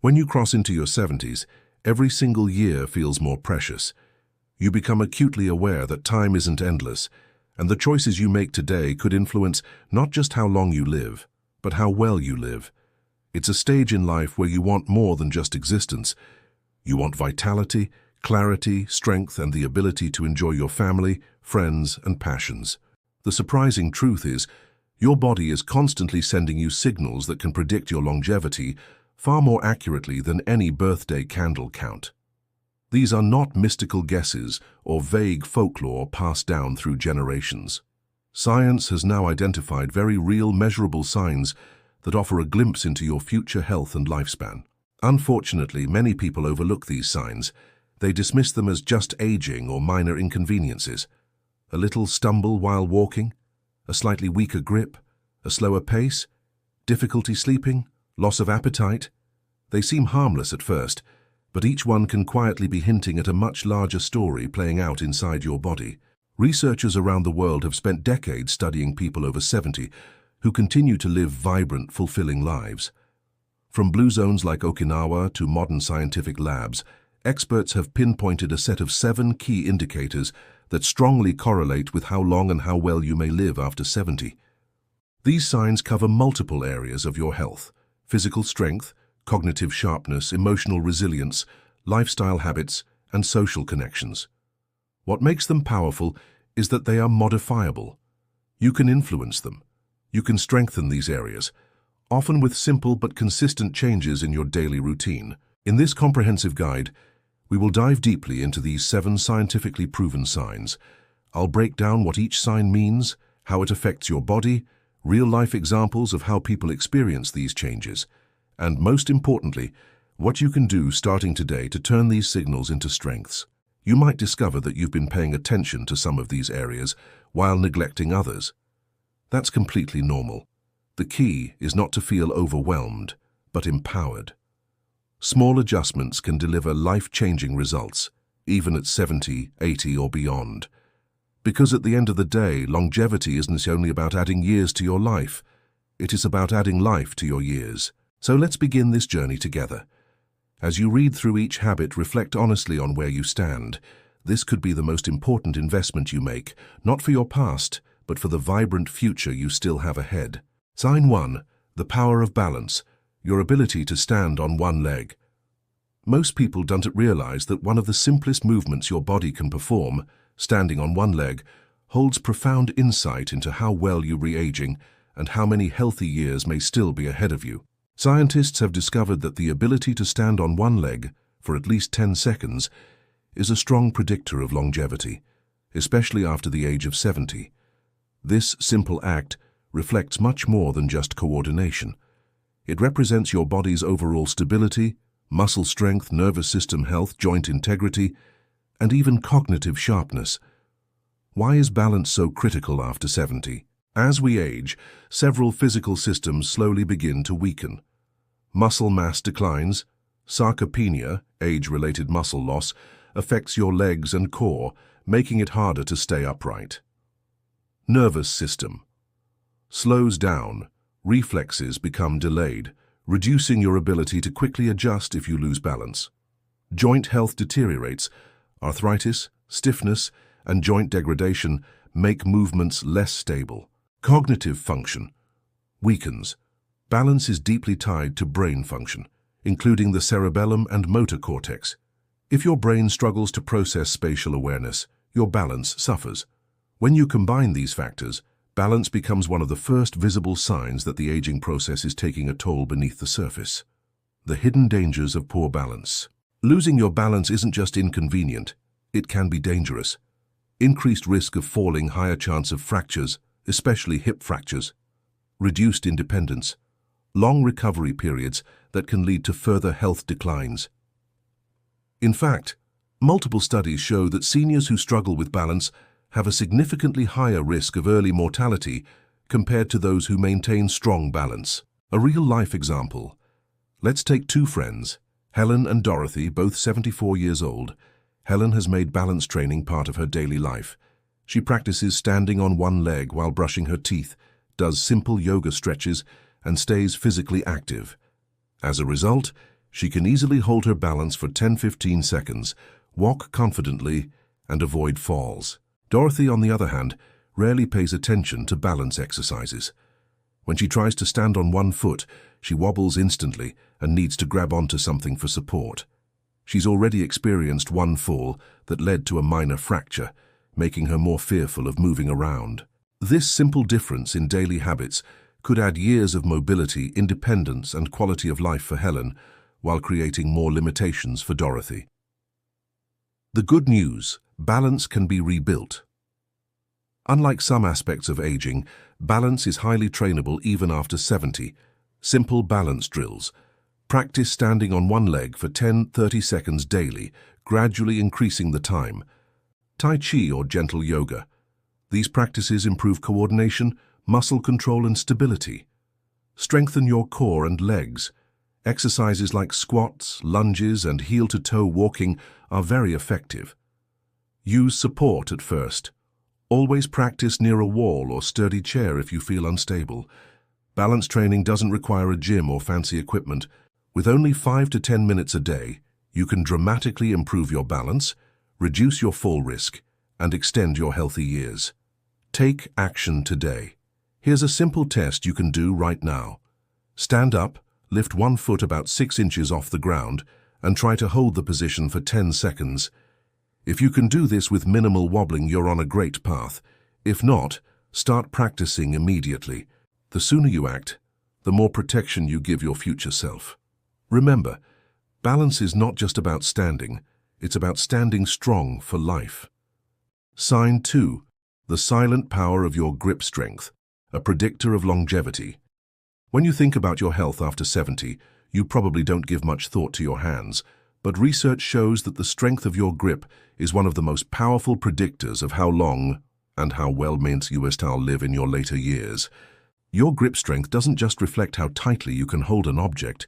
When you cross into your 70s, every single year feels more precious. You become acutely aware that time isn't endless, and the choices you make today could influence not just how long you live, but how well you live. It's a stage in life where you want more than just existence. You want vitality, clarity, strength, and the ability to enjoy your family, friends, and passions. The surprising truth is, your body is constantly sending you signals that can predict your longevity far more accurately than any birthday candle count. These are not mystical guesses or vague folklore passed down through generations. Science has now identified very real, measurable signs that offer a glimpse into your future health and lifespan. Unfortunately, many people overlook these signs. They dismiss them as just aging or minor inconveniences. A little stumble while walking, a slightly weaker grip, a slower pace, difficulty sleeping, loss of appetite. They seem harmless at first, but each one can quietly be hinting at a much larger story playing out inside your body. Researchers around the world have spent decades studying people over 70 who continue to live vibrant, fulfilling lives. From blue zones like Okinawa to modern scientific labs, experts have pinpointed a set of 7 key indicators that strongly correlate with how long and how well you may live after 70. These signs cover multiple areas of your health: physical strength, cognitive sharpness, emotional resilience, lifestyle habits, and social connections. What makes them powerful is that they are modifiable. You can influence them. You can strengthen these areas, often with simple but consistent changes in your daily routine. In this comprehensive guide, we will dive deeply into these 7 scientifically proven signs. I'll break down what each sign means, how it affects your body, real-life examples of how people experience these changes, and most importantly, what you can do starting today to turn these signals into strengths. You might discover that you've been paying attention to some of these areas while neglecting others. That's completely normal. The key is not to feel overwhelmed, but empowered. Small adjustments can deliver life-changing results, even at 70, 80, or beyond. Because at the end of the day, longevity isn't only about adding years to your life, it is about adding life to your years. So let's begin this journey together. As you read through each habit, reflect honestly on where you stand. This could be the most important investment you make, not for your past, but for the vibrant future you still have ahead. Sign 1. The power of balance, your ability to stand on one leg. Most people don't realize that one of the simplest movements your body can perform, standing on one leg, holds profound insight into how well you're re-aging and how many healthy years may still be ahead of you. Scientists have discovered that the ability to stand on one leg for at least 10 seconds is a strong predictor of longevity, especially after the age of 70. This simple act reflects much more than just coordination. It represents your body's overall stability, muscle strength, nervous system health, joint integrity, and even cognitive sharpness. Why is balance so critical after 70? As we age, several physical systems slowly begin to weaken. Muscle mass declines. Sarcopenia, age-related muscle loss, affects your legs and core, making it harder to stay upright. Nervous system slows down. Reflexes become delayed, reducing your ability to quickly adjust if you lose balance. Joint health deteriorates. Arthritis, stiffness, and joint degradation make movements less stable. Cognitive function weakens. Balance is deeply tied to brain function, including the cerebellum and motor cortex. If your brain struggles to process spatial awareness, your balance suffers. When you combine these factors, balance becomes one of the first visible signs that the aging process is taking a toll beneath the surface. The hidden dangers of poor balance. Losing your balance isn't just inconvenient, it can be dangerous. Increased risk of falling, higher chance of fractures, especially hip fractures. Reduced independence. Long recovery periods that can lead to further health declines. In fact, multiple studies show that seniors who struggle with balance have a significantly higher risk of early mortality compared to those who maintain strong balance. A real-life example. Let's take 2 friends, Helen and Dorothy, both 74 years old. Helen has made balance training part of her daily life. She practices standing on one leg while brushing her teeth, does simple yoga stretches, and stays physically active. As a result, She can easily hold her balance for 10-15 seconds, walk confidently, and avoid falls. Dorothy, on the other hand, rarely pays attention to balance exercises. When she tries to stand on one foot, she wobbles instantly and needs to grab onto something for support. She's already experienced one fall that led to a minor fracture, making her more fearful of moving around. This simple difference in daily habits could add years of mobility, independence, and quality of life for Helen, while creating more limitations for Dorothy. The good news: balance can be rebuilt. Unlike some aspects of aging, balance is highly trainable even after 70. Simple balance drills. Practice standing on one leg for 10-30 seconds daily, gradually increasing the time. Tai Chi or gentle yoga. These practices improve coordination, muscle control, and stability. Strengthen your core and legs. Exercises like squats, lunges, and heel-to-toe walking are very effective. Use support at first. Always practice near a wall or sturdy chair if you feel unstable. Balance training doesn't require a gym or fancy equipment. With only 5 to 10 minutes a day, you can dramatically improve your balance, reduce your fall risk, and extend your healthy years. Take action today. Here's a simple test you can do right now. Stand up, lift one foot about 6 inches off the ground, and try to hold the position for 10 seconds. If you can do this with minimal wobbling, you're on a great path. If not, start practicing immediately. The sooner you act, the more protection you give your future self. Remember, balance is not just about standing, it's about standing strong for life. Sign 2. The silent power of your grip strength, a predictor of longevity. When you think about your health after 70, you probably don't give much thought to your hands, but research shows that the strength of your grip is one of the most powerful predictors of how long and how well you will live in your later years. Your grip strength doesn't just reflect how tightly you can hold an object,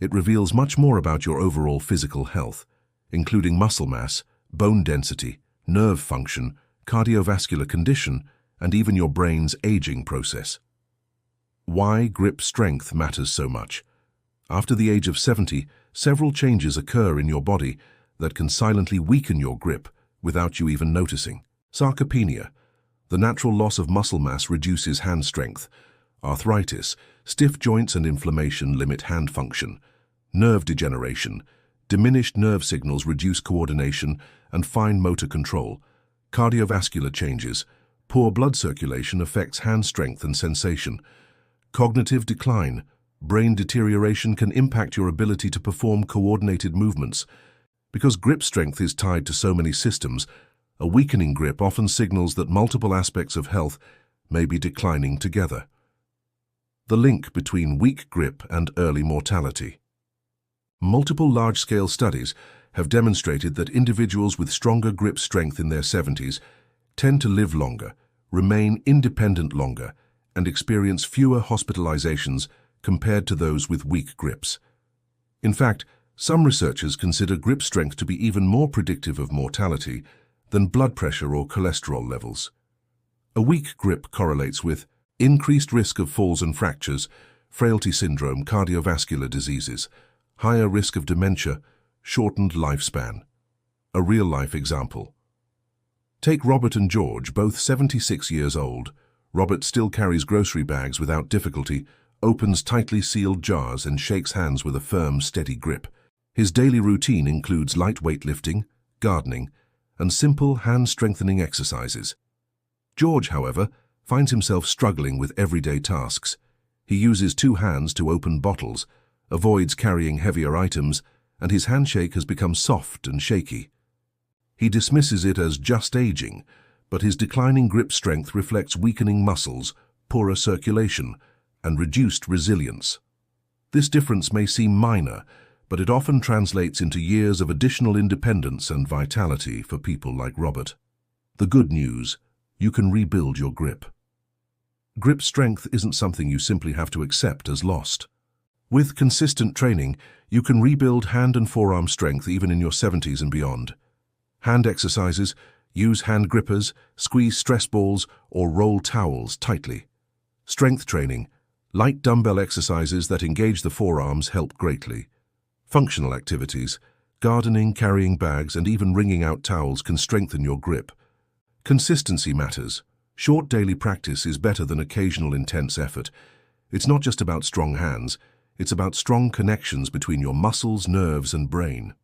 it reveals much more about your overall physical health, including muscle mass, bone density, nerve function, cardiovascular condition, and even your brain's aging process. Why grip strength matters so much. After the age of 70, several changes occur in your body that can silently weaken your grip without you even noticing. Sarcopenia, the natural loss of muscle mass, reduces hand strength. Arthritis, stiff joints and inflammation limit hand function. Nerve degeneration, diminished nerve signals reduce coordination and fine motor control. Cardiovascular changes, poor blood circulation affects hand strength and sensation. Cognitive decline, brain deterioration can impact your ability to perform coordinated movements. Because grip strength is tied to so many systems, a weakening grip often signals that multiple aspects of health may be declining together. The link between weak grip and early mortality. Multiple large-scale studies have demonstrated that individuals with stronger grip strength in their 70s tend to live longer, remain independent longer, and experience fewer hospitalizations compared to those with weak grips. In fact, some researchers consider grip strength to be even more predictive of mortality than blood pressure or cholesterol levels. A weak grip correlates with increased risk of falls and fractures, frailty syndrome, cardiovascular diseases, higher risk of dementia, shortened lifespan. A real-life example. Take Robert and George, both 76 years old. Robert still carries grocery bags without difficulty, opens tightly sealed jars, and shakes hands with a firm, steady grip. His daily routine includes light weightlifting, gardening, and simple hand-strengthening exercises. George, however, finds himself struggling with everyday tasks. He uses 2 hands to open bottles, avoids carrying heavier items, and his handshake has become soft and shaky. He dismisses it as just aging, but his declining grip strength reflects weakening muscles, poorer circulation, and reduced resilience. This difference may seem minor, but it often translates into years of additional independence and vitality for people like Robert. The good news: you can rebuild your grip. Grip strength isn't something you simply have to accept as lost. With consistent training, you can rebuild hand and forearm strength even in your 70s and beyond. Hand exercises: use hand grippers, squeeze stress balls, or roll towels tightly. Strength training: light dumbbell exercises that engage the forearms help greatly. Functional activities, gardening, carrying bags, and even wringing out towels can strengthen your grip. Consistency matters. Short daily practice is better than occasional intense effort. It's not just about strong hands, it's about strong connections between your muscles, nerves, and brain.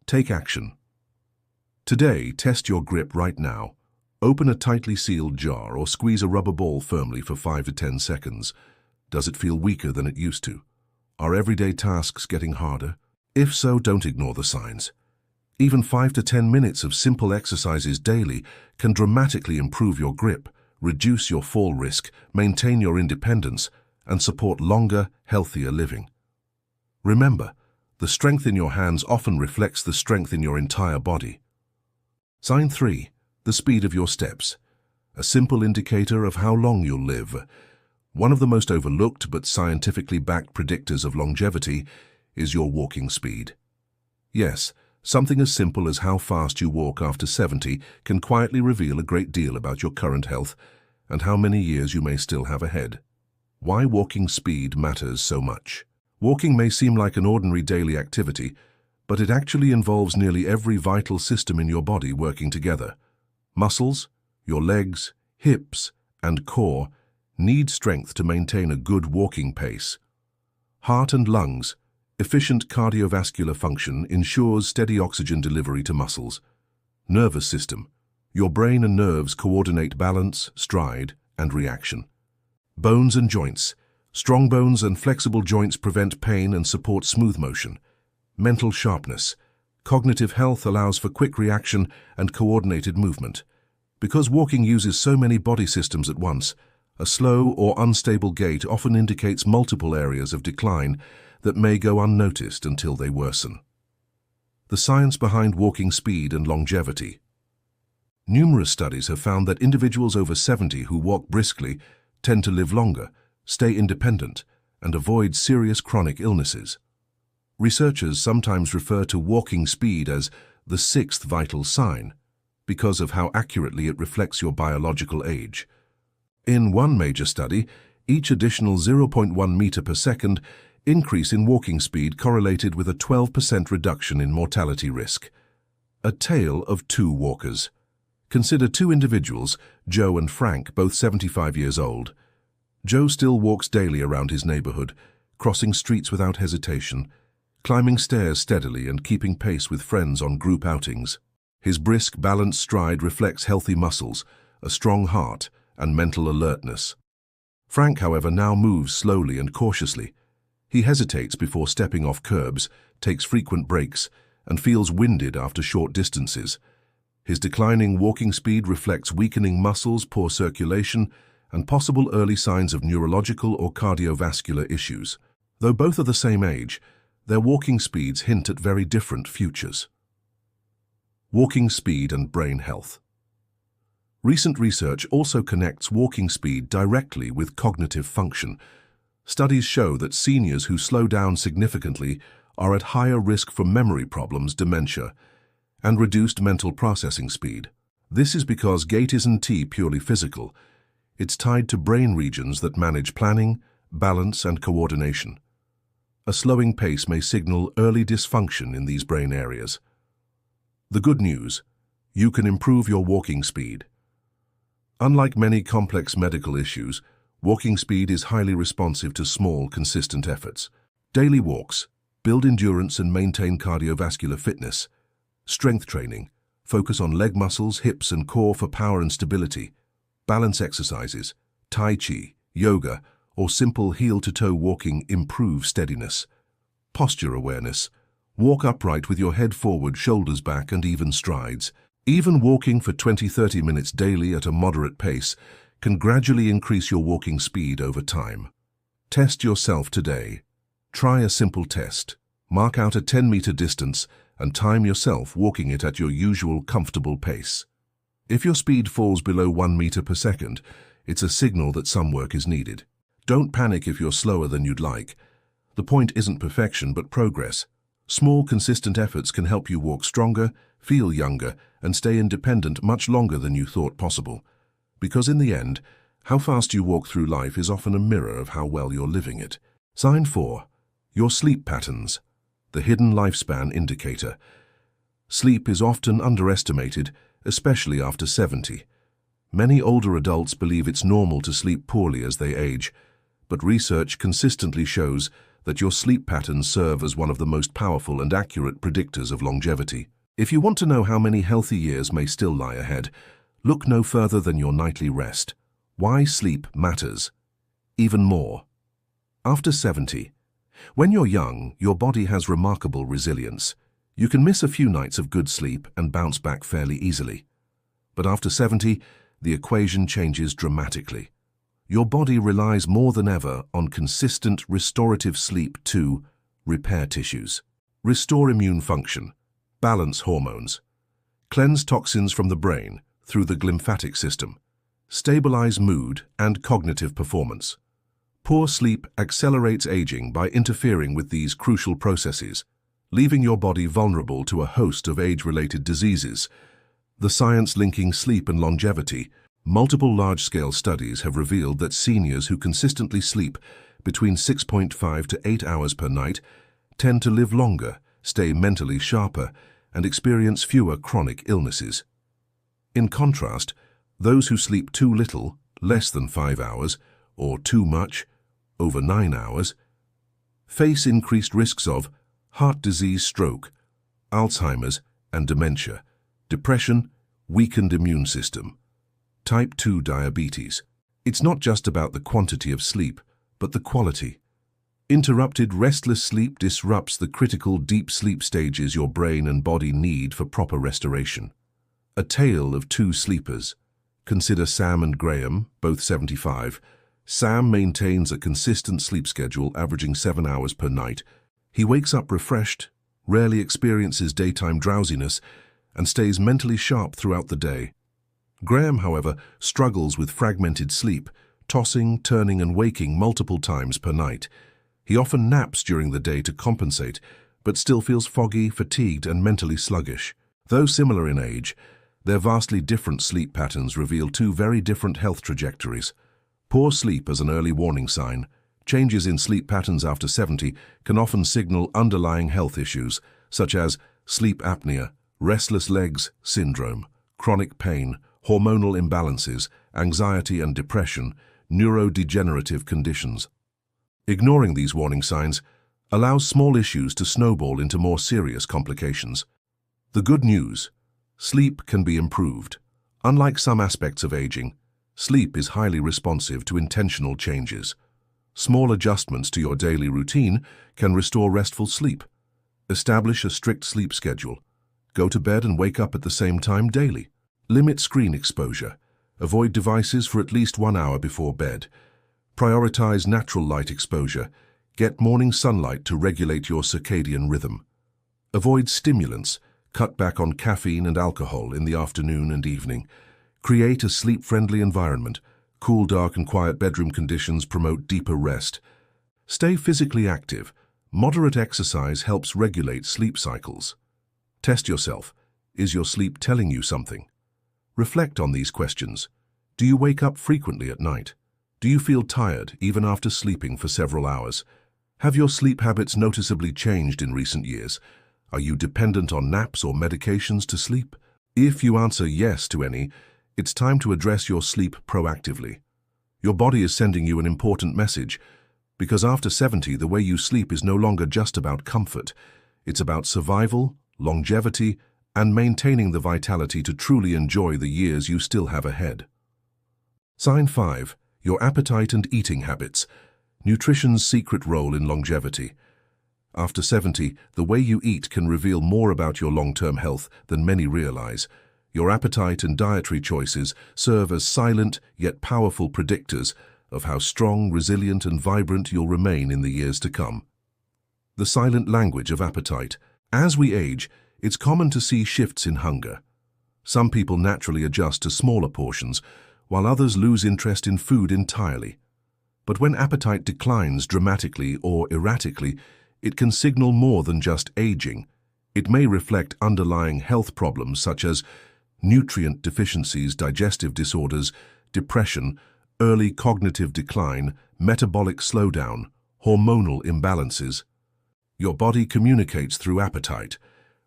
Take action. Today, test your grip right now. Open a tightly sealed jar or squeeze a rubber ball firmly for 5 to 10 seconds. Does it feel weaker than it used to? Are everyday tasks getting harder? If so, don't ignore the signs. Even 5 to 10 minutes of simple exercises daily can dramatically improve your grip, reduce your fall risk, maintain your independence, and support longer, healthier living. Remember, the strength in your hands often reflects the strength in your entire body. Sign 3. The speed of your steps. A simple indicator of how long you'll live. One of the most overlooked but scientifically backed predictors of longevity is your walking speed. Yes, something as simple as how fast you walk after 70 can quietly reveal a great deal about your current health and how many years you may still have ahead. Why walking speed matters so much. Walking may seem like an ordinary daily activity, but it actually involves nearly every vital system in your body working together. Muscles, your legs, hips, and core need strength to maintain a good walking pace. Heart and lungs, efficient cardiovascular function ensures steady oxygen delivery to muscles. Nervous system, your brain and nerves coordinate balance, stride, and reaction. Bones and joints, strong bones and flexible joints prevent pain and support smooth motion. Mental sharpness, cognitive health allows for quick reaction and coordinated movement. Because walking uses so many body systems at once, a slow or unstable gait often indicates multiple areas of decline that may go unnoticed until they worsen. The science behind walking speed and longevity. Numerous studies have found that individuals over 70 who walk briskly tend to live longer, stay independent, and avoid serious chronic illnesses. Researchers sometimes refer to walking speed as the sixth vital sign because of how accurately it reflects your biological age. In one major study, each additional 0.1 meter per second increase in walking speed correlated with a 12% reduction in mortality risk. A tale of two walkers. Consider two individuals, Joe and Frank, both 75 years old. Joe still walks daily around his neighborhood, crossing streets without hesitation, climbing stairs steadily and keeping pace with friends on group outings. His brisk, balanced stride reflects healthy muscles, a strong heart, and mental alertness. Frank, however, now moves slowly and cautiously. He hesitates before stepping off curbs, takes frequent breaks, and feels winded after short distances. His declining walking speed reflects weakening muscles, poor circulation, and possible early signs of neurological or cardiovascular issues. Though both are the same age, their walking speeds hint at very different futures. Walking speed and brain health. Recent research also connects walking speed directly with cognitive function. Studies show that seniors who slow down significantly are at higher risk for memory problems, dementia, and reduced mental processing speed. This is because gait isn't purely physical. It's tied to brain regions that manage planning, balance, and coordination. A slowing pace may signal early dysfunction in these brain areas. The good news: you can improve your walking speed. Unlike many complex medical issues, walking speed is highly responsive to small, consistent efforts. Daily walks build endurance and maintain cardiovascular fitness. Strength training, focus on leg muscles, hips, and core for power and stability. Balance exercises, Tai Chi, yoga, or simple heel-to-toe walking improve steadiness. Posture awareness, walk upright with your head forward, shoulders back, and even strides. Even walking for 20-30 minutes daily at a moderate pace can gradually increase your walking speed over time. Test yourself today. Try a simple test. Mark out a 10-meter distance and time yourself walking it at your usual comfortable pace. If your speed falls below 1 meter per second, it's a signal that some work is needed. Don't panic if you're slower than you'd like. The point isn't perfection, but progress. Small, consistent efforts can help you walk stronger, feel younger, and stay independent much longer than you thought possible. Because in the end, how fast you walk through life is often a mirror of how well you're living it. Sign 4. Your sleep patterns. the hidden lifespan indicator. Sleep is often underestimated, especially after 70. Many older adults believe it's normal to sleep poorly as they age, but research consistently shows that your sleep patterns serve as one of the most powerful and accurate predictors of longevity. If you want to know how many healthy years may still lie ahead, look no further than your nightly rest. Why sleep matters. Even more. After 70. When you're young, your body has remarkable resilience. You can miss a few nights of good sleep and bounce back fairly easily. But after 70, the equation changes dramatically. Your body relies more than ever on consistent restorative sleep to repair tissues, restore immune function, balance hormones, cleanse toxins from the brain through the glymphatic system, stabilize mood and cognitive performance. Poor sleep accelerates aging by interfering with these crucial processes, leaving your body vulnerable to a host of age-related diseases. The science linking sleep and longevity. Multiple large-scale studies have revealed that seniors who consistently sleep between 6.5 to 8 hours per night tend to live longer, stay mentally sharper, and experience fewer chronic illnesses. In contrast, those who sleep too little, less than 5 hours, or too much, over 9 hours, face increased risks of heart disease, stroke, Alzheimer's, and dementia, depression, weakened immune system, type 2 diabetes. It's not just about the quantity of sleep, but the quality. Interrupted restless sleep disrupts the critical deep sleep stages your brain and body need for proper restoration. A tale of two sleepers. Consider Sam and Graham, both 75. Sam maintains a consistent sleep schedule averaging 7 hours per night. He wakes up refreshed, rarely experiences daytime drowsiness, and stays mentally sharp throughout the day. Graham, however, struggles with fragmented sleep, tossing, turning, and waking multiple times per night. He often naps during the day to compensate, but still feels foggy, fatigued, and mentally sluggish. Though similar in age, their vastly different sleep patterns reveal two very different health trajectories. Poor sleep as an early warning sign. Changes in sleep patterns after 70 can often signal underlying health issues, such as sleep apnea, restless legs syndrome, chronic pain, hormonal imbalances, anxiety and depression, neurodegenerative conditions. Ignoring these warning signs allows small issues to snowball into more serious complications. The good news: sleep can be improved. Unlike some aspects of aging, sleep is highly responsive to intentional changes. Small adjustments to your daily routine can restore restful sleep. Establish a strict sleep schedule. Go to bed and wake up at the same time daily. Limit screen exposure. Avoid devices for at least 1 hour before bed. Prioritize natural light exposure. Get morning sunlight to regulate your circadian rhythm. Avoid stimulants. Cut back on caffeine and alcohol in the afternoon and evening. Create a sleep-friendly environment. Cool, dark, and quiet bedroom conditions promote deeper rest. Stay physically active. Moderate exercise helps regulate sleep cycles. Test yourself. Is your sleep telling you something? Reflect on these questions. Do you wake up frequently at night? Do you feel tired even after sleeping for several hours? Have your sleep habits noticeably changed in recent years? Are you dependent on naps or medications to sleep? If you answer yes to any, it's time to address your sleep proactively. Your body is sending you an important message, because after 70, the way you sleep is no longer just about comfort. It's about survival, longevity, and maintaining the vitality to truly enjoy the years you still have ahead. Sign 5. Your appetite and eating habits. Nutrition's secret role in longevity. After 70, the way you eat can reveal more about your long-term health than many realize. Your appetite and dietary choices serve as silent yet powerful predictors of how strong, resilient, and vibrant you'll remain in the years to come. The silent language of appetite. As we age, it's common to see shifts in hunger. Some people naturally adjust to smaller portions, while others lose interest in food entirely. But when appetite declines dramatically or erratically, it can signal more than just aging. It may reflect underlying health problems such as nutrient deficiencies, digestive disorders, depression, early cognitive decline, metabolic slowdown, hormonal imbalances. Your body communicates through appetite.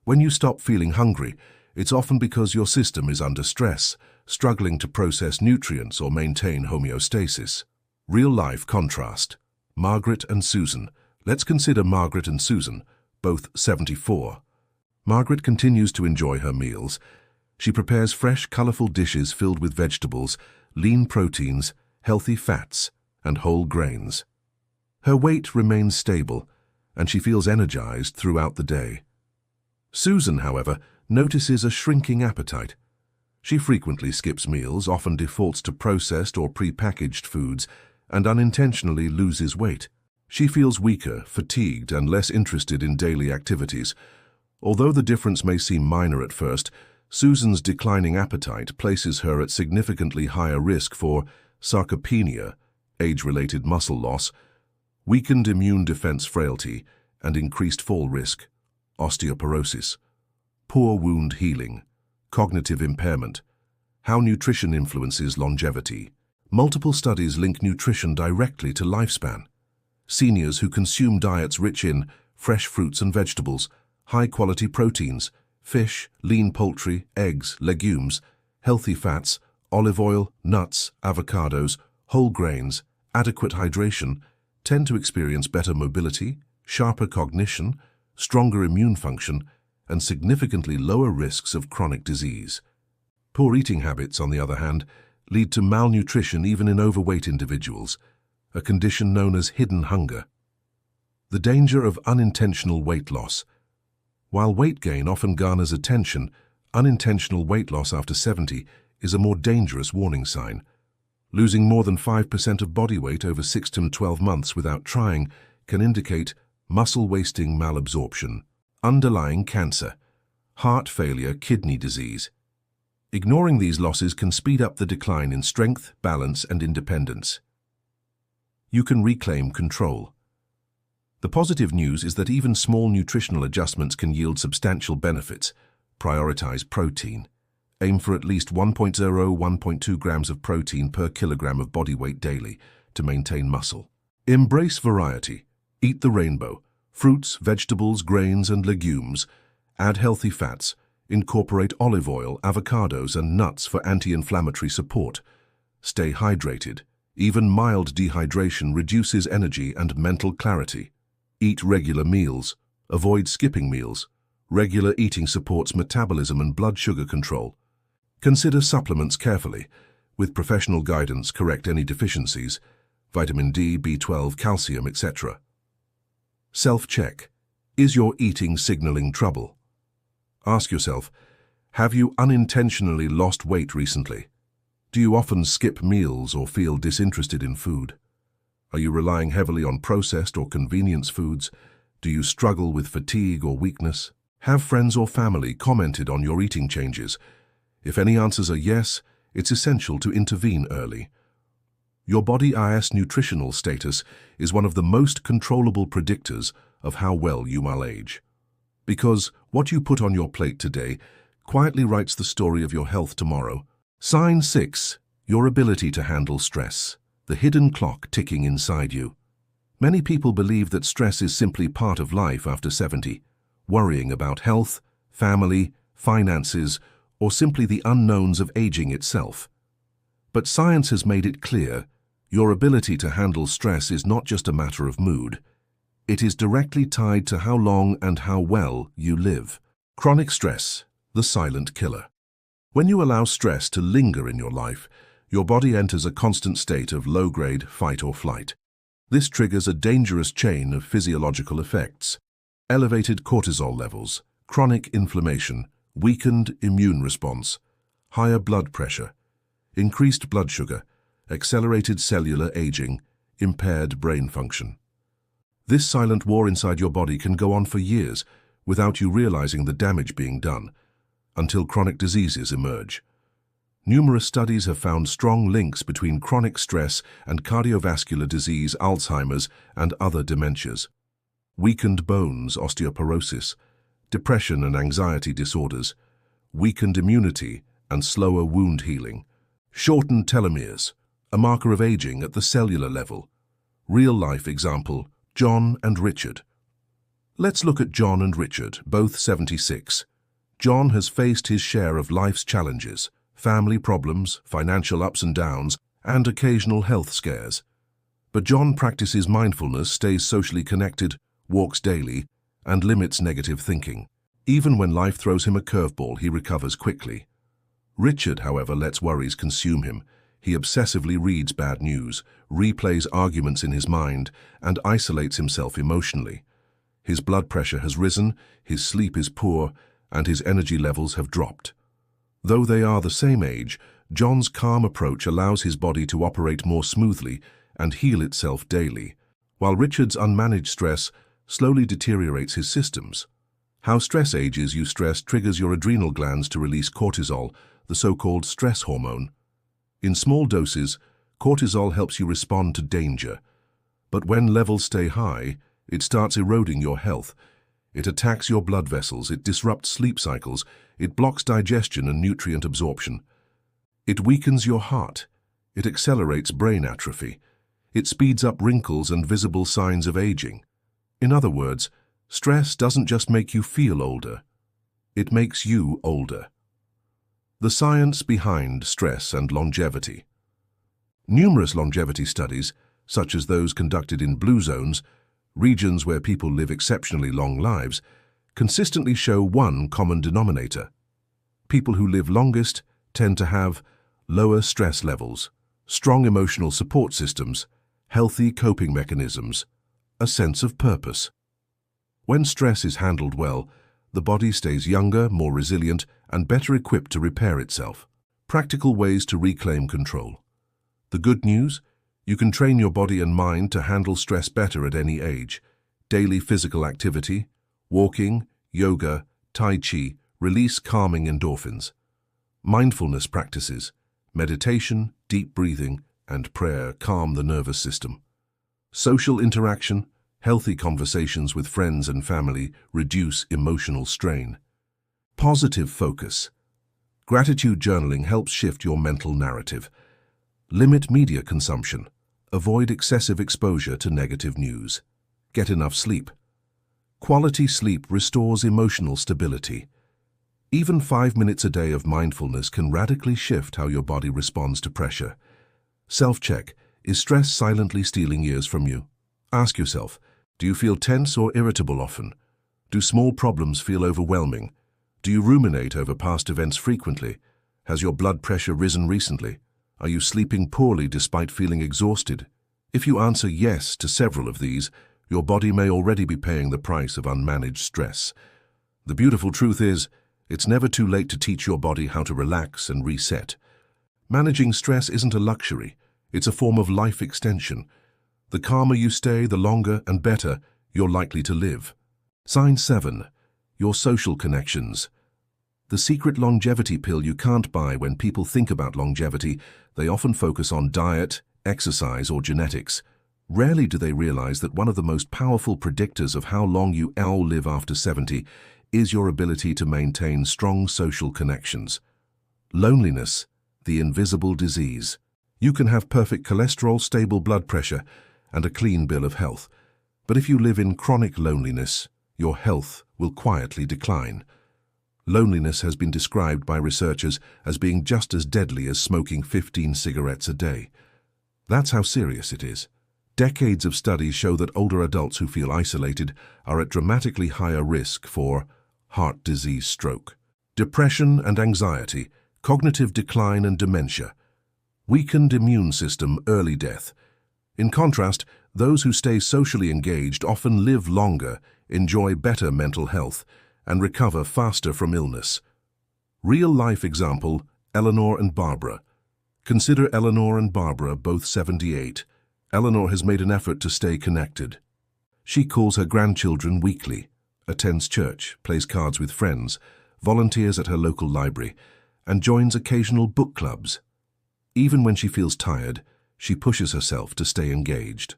When you stop feeling hungry, it's often because your system is under stress, struggling to process nutrients or maintain homeostasis. Real-life contrast. Margaret and Susan. Let's consider Margaret and Susan, both 74. Margaret continues to enjoy her meals. She prepares fresh, colorful dishes filled with vegetables, lean proteins, healthy fats, and whole grains. Her weight remains stable, and she feels energized throughout the day. Susan, however, notices a shrinking appetite. She frequently skips meals, often defaults to processed or pre-packaged foods, and unintentionally loses weight. She feels weaker, fatigued, and less interested in daily activities. Although the difference may seem minor at first, Susan's declining appetite places her at significantly higher risk for sarcopenia, age-related muscle loss, weakened immune defense frailty, and increased fall risk, osteoporosis, poor wound healing, cognitive impairment, how nutrition influences longevity. Multiple studies link nutrition directly to lifespan. Seniors who consume diets rich in fresh fruits and vegetables, high-quality proteins, fish, lean poultry, eggs, legumes, healthy fats, olive oil, nuts, avocados, whole grains, adequate hydration, tend to experience better mobility, sharper cognition, stronger immune function, and significantly lower risks of chronic disease. Poor eating habits, on the other hand, lead to malnutrition even in overweight individuals, a condition known as hidden hunger. The danger of unintentional weight loss. While weight gain often garners attention, unintentional weight loss after 70 is a more dangerous warning sign. Losing more than 5% of body weight over 6 to 12 months without trying can indicate muscle-wasting malabsorption, underlying cancer, heart failure, kidney disease. Ignoring these losses can speed up the decline in strength, balance, and independence. You can reclaim control. The positive news is that even small nutritional adjustments can yield substantial benefits. Prioritize protein. Aim for at least 1.0–1.2 grams of protein per kilogram of body weight daily to maintain muscle. Embrace variety. Eat the rainbow. Fruits, vegetables, grains, and legumes. Add healthy fats. Incorporate olive oil, avocados, and nuts for anti-inflammatory support. Stay hydrated. Even mild dehydration reduces energy and mental clarity. Eat regular meals. Avoid skipping meals. Regular eating supports metabolism and blood sugar control. Consider supplements carefully. With professional guidance, correct any deficiencies, vitamin D, B12, calcium, etc. Self-check. Is your eating signaling trouble? Ask yourself, have you unintentionally lost weight recently? Do you often skip meals or feel disinterested in food? Are you relying heavily on processed or convenience foods? Do you struggle with fatigue or weakness? Have friends or family commented on your eating changes? If any answers are yes, it's essential to intervene early. Your body-IS nutritional status is one of the most controllable predictors of how well you will age. Because what you put on your plate today quietly writes the story of your health tomorrow. Sign 6. Your ability to handle stress. The hidden clock ticking inside you. Many people believe that stress is simply part of life after 70, worrying about health, family, finances, or simply the unknowns of aging itself. But science has made it clear, your ability to handle stress is not just a matter of mood. It is directly tied to how long and how well you live. Chronic stress, the silent killer. When you allow stress to linger in your life, your body enters a constant state of low-grade fight or flight. This triggers a dangerous chain of physiological effects. Elevated cortisol levels, chronic inflammation, weakened immune response, higher blood pressure, increased blood sugar, accelerated cellular aging, impaired brain function. This silent war inside your body can go on for years without you realizing the damage being done, until chronic diseases emerge. Numerous studies have found strong links between chronic stress and cardiovascular disease, Alzheimer's, and other dementias. Weakened bones, osteoporosis, depression and anxiety disorders, weakened immunity and slower wound healing, shortened telomeres, a marker of aging at the cellular level. Real-life example, John and Richard. Let's look at John and Richard, both 76. John has faced his share of life's challenges, family problems, financial ups and downs, and occasional health scares. But John practices mindfulness, stays socially connected, walks daily, and limits negative thinking. Even when life throws him a curveball, he recovers quickly. Richard, however, lets worries consume him. He obsessively reads bad news, replays arguments in his mind, and isolates himself emotionally. His blood pressure has risen, his sleep is poor, and his energy levels have dropped. Though they are the same age, John's calm approach allows his body to operate more smoothly and heal itself daily, while Richard's unmanaged stress slowly deteriorates his systems. How stress ages you. Stress triggers your adrenal glands to release cortisol, the so-called stress hormone. In small doses, cortisol helps you respond to danger. But when levels stay high, it starts eroding your health. It attacks your blood vessels, it disrupts sleep cycles, it blocks digestion and nutrient absorption. It weakens your heart. It accelerates brain atrophy. It speeds up wrinkles and visible signs of aging. In other words, stress doesn't just make you feel older. It makes you older. The science behind stress and longevity. Numerous longevity studies, such as those conducted in blue zones, regions where people live exceptionally long lives, consistently show one common denominator. People who live longest tend to have lower stress levels, strong emotional support systems, healthy coping mechanisms, a sense of purpose. When stress is handled well, the body stays younger, more resilient, and better equipped to repair itself. Practical ways to reclaim control. The good news? You can train your body and mind to handle stress better at any age. Daily physical activity, walking, yoga, tai chi, release calming endorphins. Mindfulness practices, meditation, deep breathing, and prayer calm the nervous system. Social interaction, healthy conversations with friends and family reduce emotional strain. Positive focus. Gratitude journaling helps shift your mental narrative. Limit media consumption. Avoid excessive exposure to negative news. Get enough sleep. Quality sleep restores emotional stability. Even 5 minutes a day of mindfulness can radically shift how your body responds to pressure. Self-check. Is stress silently stealing years from you? Ask yourself, do you feel tense or irritable often? Do small problems feel overwhelming? Do you ruminate over past events frequently? Has your blood pressure risen recently? Are you sleeping poorly despite feeling exhausted? If you answer yes to several of these, your body may already be paying the price of unmanaged stress. The beautiful truth is, it's never too late to teach your body how to relax and reset. Managing stress isn't a luxury, it's a form of life extension. The calmer you stay, the longer and better you're likely to live. Sign 7. Your social connections. The secret longevity pill you can't buy. When people think about longevity, they often focus on diet, exercise, or genetics. Rarely do they realize that one of the most powerful predictors of how long you will live after 70 is your ability to maintain strong social connections. Loneliness, the invisible disease. You can have perfect cholesterol, stable blood pressure, and a clean bill of health. But if you live in chronic loneliness, your health will quietly decline. Loneliness has been described by researchers as being just as deadly as smoking 15 cigarettes a day. That's how serious it is. Decades of studies show that older adults who feel isolated are at dramatically higher risk for heart disease, stroke, depression and anxiety, cognitive decline and dementia, weakened immune system, early death. In contrast, those who stay socially engaged often live longer, enjoy better mental health, and recover faster from illness. Real-life example, Eleanor and Barbara. Consider Eleanor and Barbara, both 78. Eleanor has made an effort to stay connected. She calls her grandchildren weekly, attends church, plays cards with friends, volunteers at her local library, and joins occasional book clubs. Even when she feels tired, she pushes herself to stay engaged.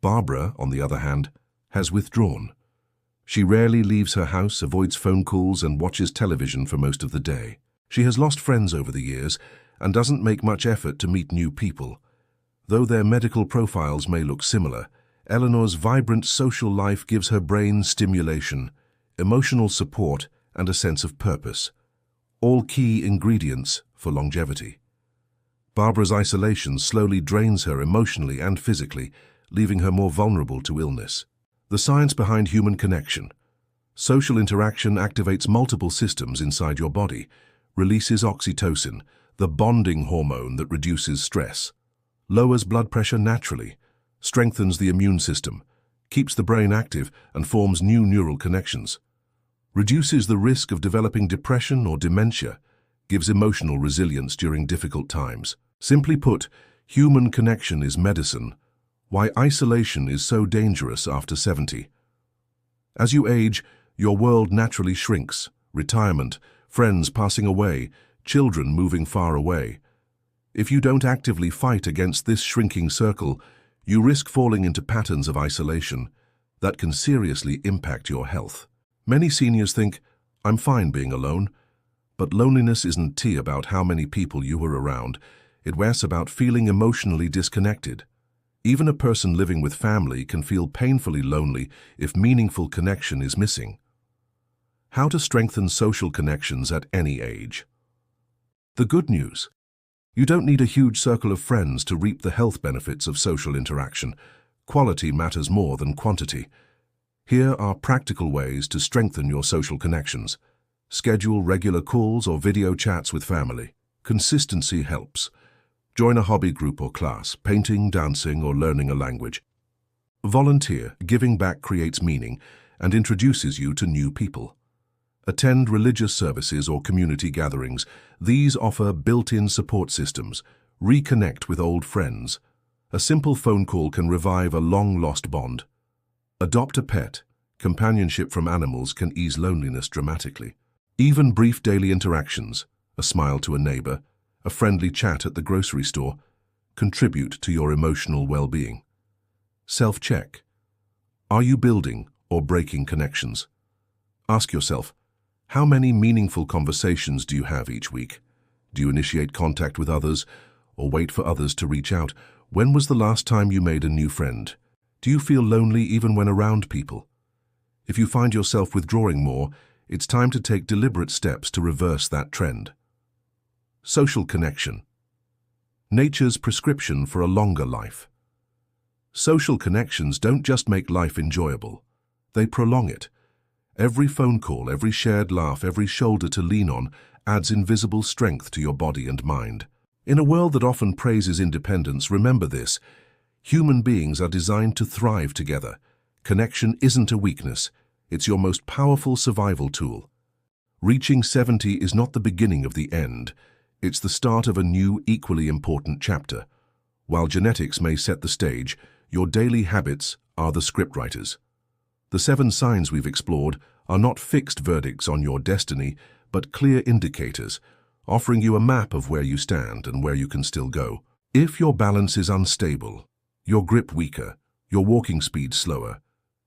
Barbara, on the other hand, has withdrawn. She rarely leaves her house, avoids phone calls, and watches television for most of the day. She has lost friends over the years and doesn't make much effort to meet new people. Though their medical profiles may look similar, Eleanor's vibrant social life gives her brain stimulation, emotional support, and a sense of purpose, all key ingredients for longevity. Barbara's isolation slowly drains her emotionally and physically, leaving her more vulnerable to illness. The science behind human connection. Social interaction activates multiple systems inside your body, releases oxytocin, the bonding hormone that reduces stress, lowers blood pressure naturally, strengthens the immune system, keeps the brain active, and forms new neural connections, reduces the risk of developing depression or dementia, gives emotional resilience during difficult times. Simply put, human connection is medicine. Why isolation is so dangerous after 70. As you age, your world naturally shrinks. Retirement, friends passing away, children moving far away. If you don't actively fight against this shrinking circle, you risk falling into patterns of isolation that can seriously impact your health. Many seniors think, I'm fine being alone. But loneliness isn't about how many people you were around. It's about feeling emotionally disconnected. Even a person living with family can feel painfully lonely if meaningful connection is missing. How to strengthen social connections at any age. The good news. You don't need a huge circle of friends to reap the health benefits of social interaction. Quality matters more than quantity. Here are practical ways to strengthen your social connections. Schedule regular calls or video chats with family. Consistency helps. Join a hobby group or class, painting, dancing, or learning a language. Volunteer. Giving back creates meaning and introduces you to new people. Attend religious services or community gatherings. These offer built-in support systems. Reconnect with old friends. A simple phone call can revive a long-lost bond. Adopt a pet. Companionship from animals can ease loneliness dramatically. Even brief daily interactions, a smile to a neighbor, a friendly chat at the grocery store, contribute to your emotional well-being. Self-check. Are you building or breaking connections? Ask yourself, how many meaningful conversations do you have each week? Do you initiate contact with others or wait for others to reach out? When was the last time you made a new friend? Do you feel lonely even when around people? If you find yourself withdrawing more, it's time to take deliberate steps to reverse that trend. Social connection. Nature's prescription for a longer life. Social connections don't just make life enjoyable, they prolong it. Every phone call, every shared laugh, every shoulder to lean on adds invisible strength to your body and mind. In a world that often praises independence, remember this: human beings are designed to thrive together. Connection isn't a weakness, it's your most powerful survival tool. Reaching 70 is not the beginning of the end, it's the start of a new, equally important chapter. While genetics may set the stage, your daily habits are the scriptwriters. The 7 signs we've explored are not fixed verdicts on your destiny, but clear indicators, offering you a map of where you stand and where you can still go. If your balance is unstable, your grip weaker, your walking speed slower,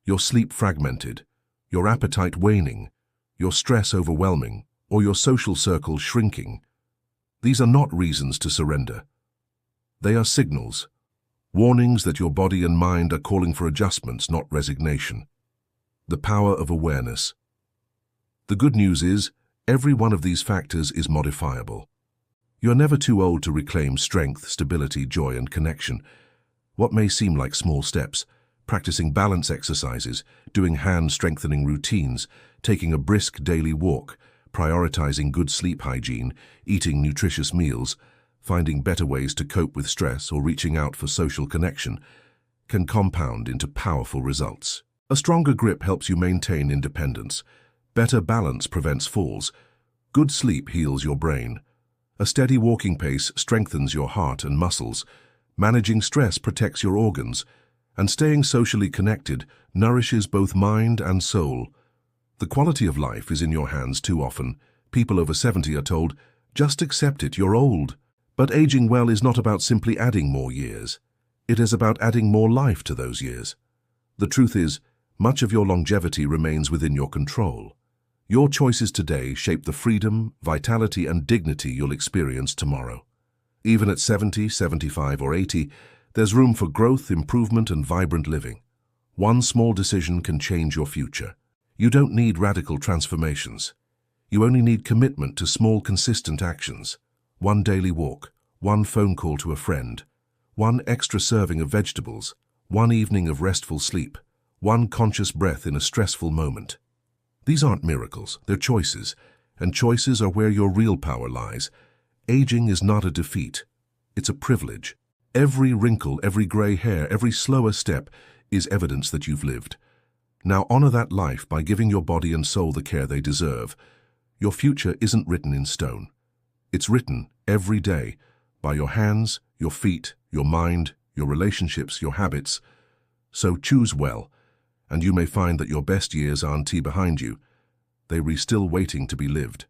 your sleep fragmented, your appetite waning, your stress overwhelming, or your social circle shrinking, these are not reasons to surrender. They are signals, warnings that your body and mind are calling for adjustments, not resignation. The power of awareness. The good news is, every one of these factors is modifiable. You're never too old to reclaim strength, stability, joy, and connection. What may seem like small steps, practicing balance exercises, doing hand-strengthening routines, taking a brisk daily walk, prioritizing good sleep hygiene, eating nutritious meals, finding better ways to cope with stress or reaching out for social connection, can compound into powerful results. A stronger grip helps you maintain independence. Better balance prevents falls. Good sleep heals your brain. A steady walking pace strengthens your heart and muscles. Managing stress protects your organs. And staying socially connected nourishes both mind and soul. The quality of life is in your hands too often. People over 70 are told, just accept it, you're old. But aging well is not about simply adding more years. It is about adding more life to those years. The truth is, much of your longevity remains within your control. Your choices today shape the freedom, vitality, and dignity you'll experience tomorrow. Even at 70, 75, or 80, there's room for growth, improvement, and vibrant living. One small decision can change your future. You don't need radical transformations. You only need commitment to small, consistent actions. One daily walk, one phone call to a friend, one extra serving of vegetables, one evening of restful sleep, one conscious breath in a stressful moment. These aren't miracles, they're choices, and choices are where your real power lies. Aging is not a defeat, it's a privilege. Every wrinkle, every gray hair, every slower step is evidence that you've lived. Now honor that life by giving your body and soul the care they deserve. Your future isn't written in stone. It's written every day by your hands, your feet, your mind, your relationships, your habits. So choose well, and you may find that your best years aren't behind you. They're still waiting to be lived.